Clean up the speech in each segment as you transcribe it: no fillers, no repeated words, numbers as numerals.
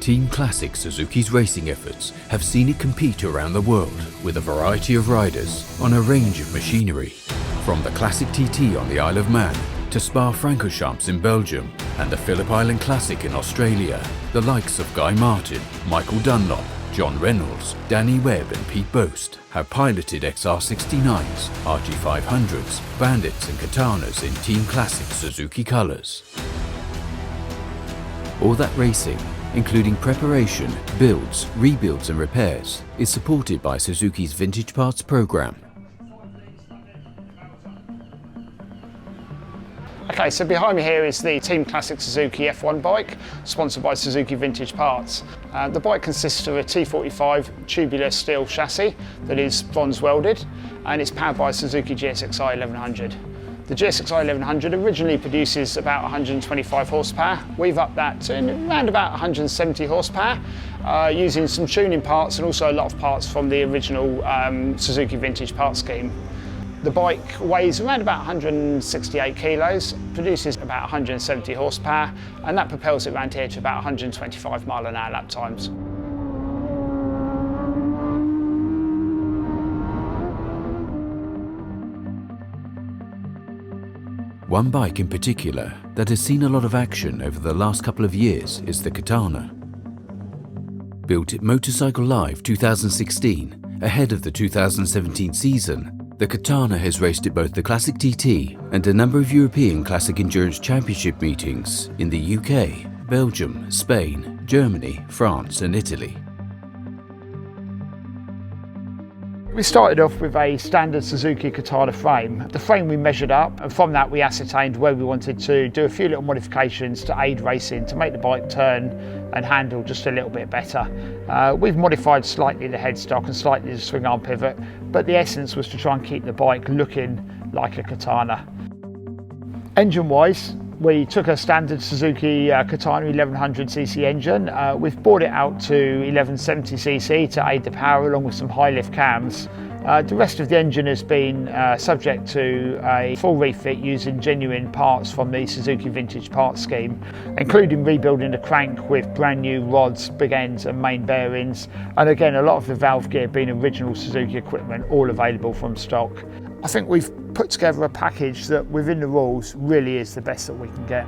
Team Classic Suzuki's racing efforts have seen it compete around the world with a variety of riders on a range of machinery. From the Classic TT on the Isle of Man to Spa-Francorchamps in Belgium and the Phillip Island Classic in Australia, the likes of Guy Martin, Michael Dunlop, John Reynolds, Danny Webb and Pete Boast have piloted XR69s, RG500s, Bandits and Katanas in Team Classic Suzuki colours. All that racing, including preparation, builds, rebuilds and repairs, is supported by Suzuki's Vintage Parts programme. Okay, so behind me here is the Team Classic Suzuki F1 bike, sponsored by Suzuki Vintage Parts. The bike consists of a T45 tubular steel chassis that is bronze welded, and it's powered by a Suzuki GSXi 1100. The GSXi 1100 originally produces about 125 horsepower. We've upped that to around about 170 horsepower, using some tuning parts and also a lot of parts from the original Suzuki Vintage Parts scheme. The bike weighs around about 168 kilos, produces about 170 horsepower, and that propels it around here to about 125 mile an hour lap times. One bike in particular that has seen a lot of action over the last couple of years is the Katana. Built at Motorcycle Live 2016, ahead of the 2017 season, the Katana has raced at both the Classic TT and a number of European Classic Endurance Championship meetings in the UK, Belgium, Spain, Germany, France and Italy. We started off with a standard Suzuki Katana frame. The frame we measured up, and from that we ascertained where we wanted to do a few little modifications to aid racing, to make the bike turn and handle just a little bit better. We've modified slightly the headstock and slightly the swing arm pivot, but the essence was to try and keep the bike looking like a Katana. Engine wise, we took a standard Suzuki Katana 1100cc engine. We've brought it out to 1170cc to aid the power, along with some high lift cams. The rest of the engine has been subject to a full refit using genuine parts from the Suzuki Vintage Parts scheme, including rebuilding the crank with brand new rods, big ends and main bearings, and again a lot of the valve gear being original Suzuki equipment, all available from stock. I think we've put together a package that within the rules really is the best that we can get.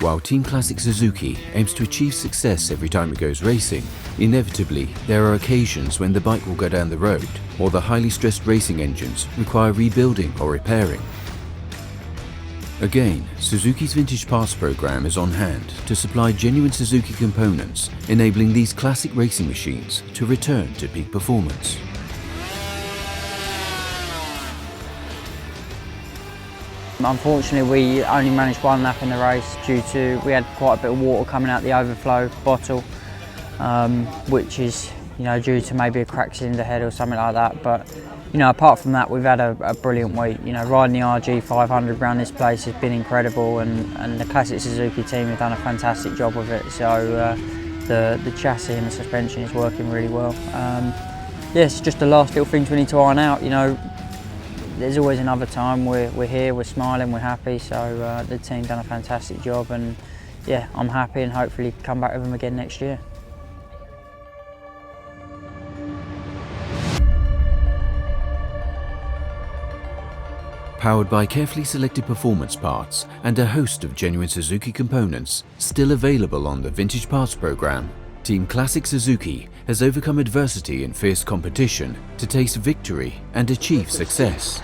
While Team Classic Suzuki aims to achieve success every time it goes racing, inevitably there are occasions when the bike will go down the road or the highly stressed racing engines require rebuilding or repairing. Again, Suzuki's Vintage Parts programme is on hand to supply genuine Suzuki components, enabling these classic racing machines to return to peak performance. Unfortunately, we only managed one lap in the race due to we had quite a bit of water coming out the overflow bottle, which is due to maybe a cracked cylinder head or something like that. But apart from that, we've had a brilliant week. Riding the RG500 around this place has been incredible, and the Classic Suzuki team have done a fantastic job with it. So the chassis and the suspension is working really well. Yes, just the last little things we need to iron out. There's always another time. We're here, we're smiling, we're happy. So the team done a fantastic job, and yeah, I'm happy, and hopefully come back with them again next year. Powered by carefully selected performance parts and a host of genuine Suzuki components still available on the Vintage Parts programme, Team Classic Suzuki has overcome adversity and fierce competition to taste victory and achieve success.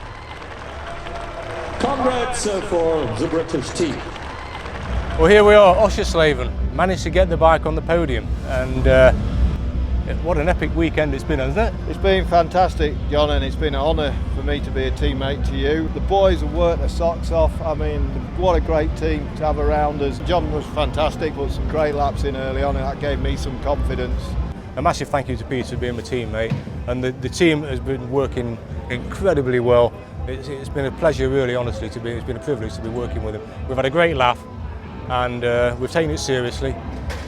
Congrats for the British team. Well, here we are, Oschersleben, managed to get the bike on the podium, and what an epic weekend it's been, hasn't it? It's been fantastic, John, and it's been an honour for me to be a teammate to you. The boys have worked their socks off. I mean, what a great team to have around us. John was fantastic, put some great laps in early on, and that gave me some confidence. A massive thank you to Peter for being my teammate, and the team has been working incredibly well. It's been a pleasure, really, honestly, it's been a privilege to be working with him. We've had a great laugh, and we've taken it seriously.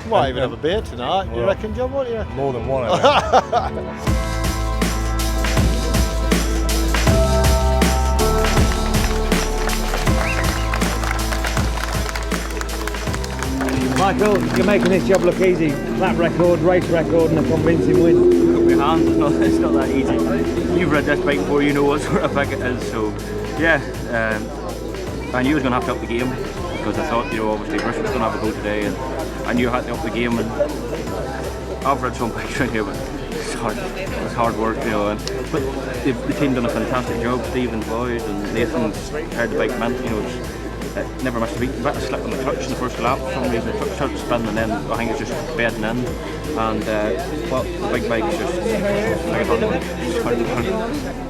You might even have a beer tonight, you reckon, John, won't you? More than one, I think. Michael, you're making this job look easy. Lap record, race record, and a convincing win. Got my hands, it's not that easy. You've rid this bike before, you know what sort of bike it is, so yeah. I knew I was going to have to up the game because I thought, you know, obviously Bruce was going to have a go today, and I knew I had to up the game. And I've rid some bikes around here, but it's hard work, you know. But the team done a fantastic job. Stephen Boyd and Nathan's heard the bike meant, you know. It never missed a beat. A bit of slip on the clutch in the first lap. For some reason the clutch started spinning, and then I think it's just bedding in. And but the big bike is just like a